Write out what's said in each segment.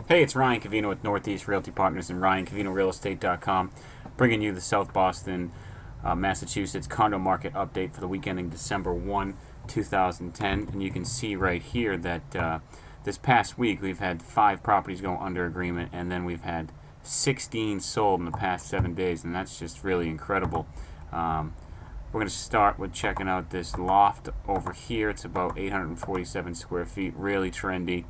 Hey, it's Ryan Cavino with Northeast Realty Partners and RyanCavinoRealEstate.com, bringing you the South Boston, Massachusetts condo market update for the week ending December 1, 2010. And you can see right here that this past week we've had 5 properties go under agreement, and then we've had 16 sold in the past 7 days, and that's just really incredible. We're going to start with checking out this loft over here. It's about 847 square feet, really trendy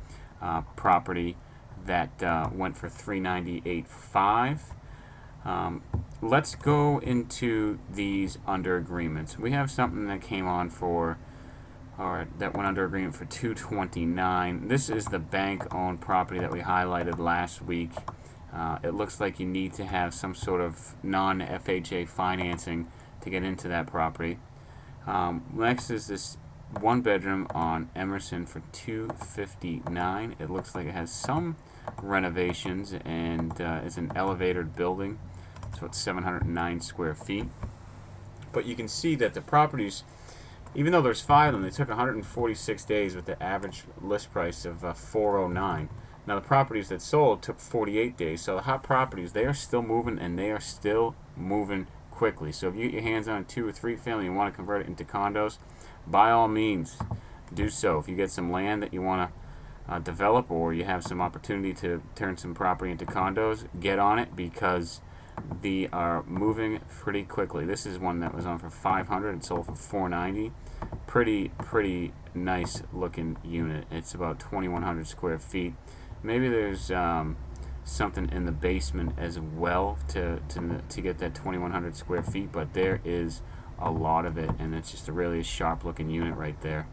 property that went for $398.5. Let's go into these under agreements. We have something that came on for, or that went under agreement for $229. This is the bank-owned property that we highlighted last week. It looks like you need to have some sort of non-FHA financing to get into that property. Next is this one bedroom on Emerson for $259. It looks like it has some renovations, and it's an elevated building, so it's 709 square feet. But you can see that the properties, even though there's 5 of them, they took 146 days with the average list price of $409. Now the properties that sold took 48 days. So the hot properties, they are still moving, and they are still moving quickly. So if you get your hands on a 2 or 3 family and you want to convert it into condos, by all means do so. If you get some land that you want to develop, or you have some opportunity to turn some property into condos, get on it, because they are moving pretty quickly. This is one that was on for $500 and sold for $490. Pretty nice looking unit. It's about 2,100 square feet. Maybe there's something in the basement as well to get that 2,100 square feet, but there is a lot of it, and it's just a really sharp looking unit right there.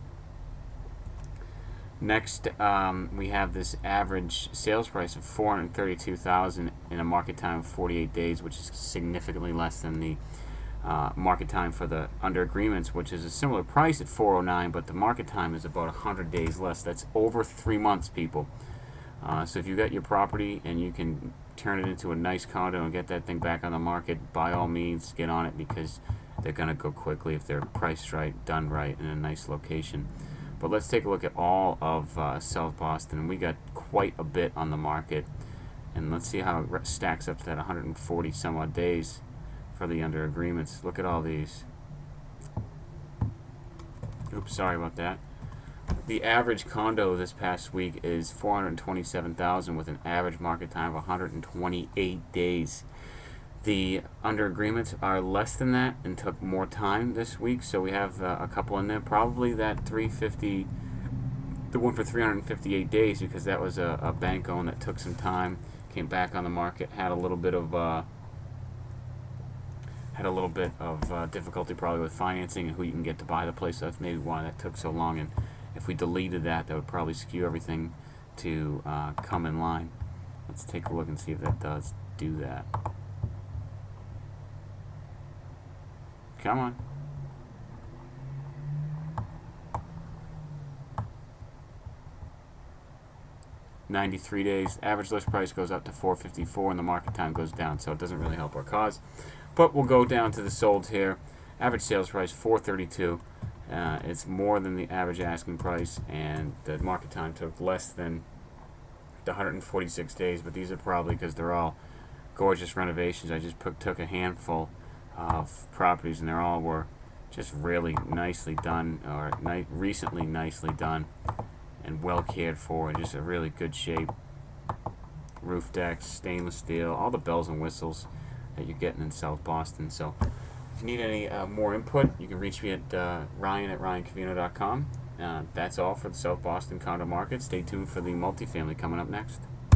Next, we have this average sales price of $432,000 in a market time of 48 days, which is significantly less than the market time for the under agreements, which is a similar price at $409, but the market time is about 100 days less. That's over 3 months, people. So if you got your property and you can turn it into a nice condo and get that thing back on the market, by all means get on it, because they're going to go quickly if they're priced right, done right, in a nice location. But let's take a look at all of South Boston. We got quite a bit on the market, and let's see how it stacks up to that 140 some odd days for the under agreements. Look at all these. Oops, sorry about that. The average condo this past week is $427,000 with an average market time of 128 days. The under agreements are less than that and took more time this week, so we have a couple in there. Probably that 350, the one for 358 days, because that was a bank owned that took some time, came back on the market, had a little bit of difficulty probably with financing and who you can get to buy the place. So that's maybe why that took so long. And if we deleted that, that would probably skew everything to come in line. Let's take a look and see if that does do that. Come on. $93 days. Average list price goes up to $454, and the market time goes down, so it doesn't really help our cause. But we'll go down to the solds here. Average sales price $432. It's more than the average asking price, and the market time took less than the 146 days. But these are probably because they're all gorgeous renovations. I just took a handful of properties, and they all were just really nicely done, or recently nicely done, and well cared for, and just a really good shape. Roof decks, stainless steel, all the bells and whistles that you're getting in South Boston. So if you need any more input, you can reach me at Ryan at RyanCavino.com. That's all for the South Boston condo market. Stay tuned for the multifamily coming up next.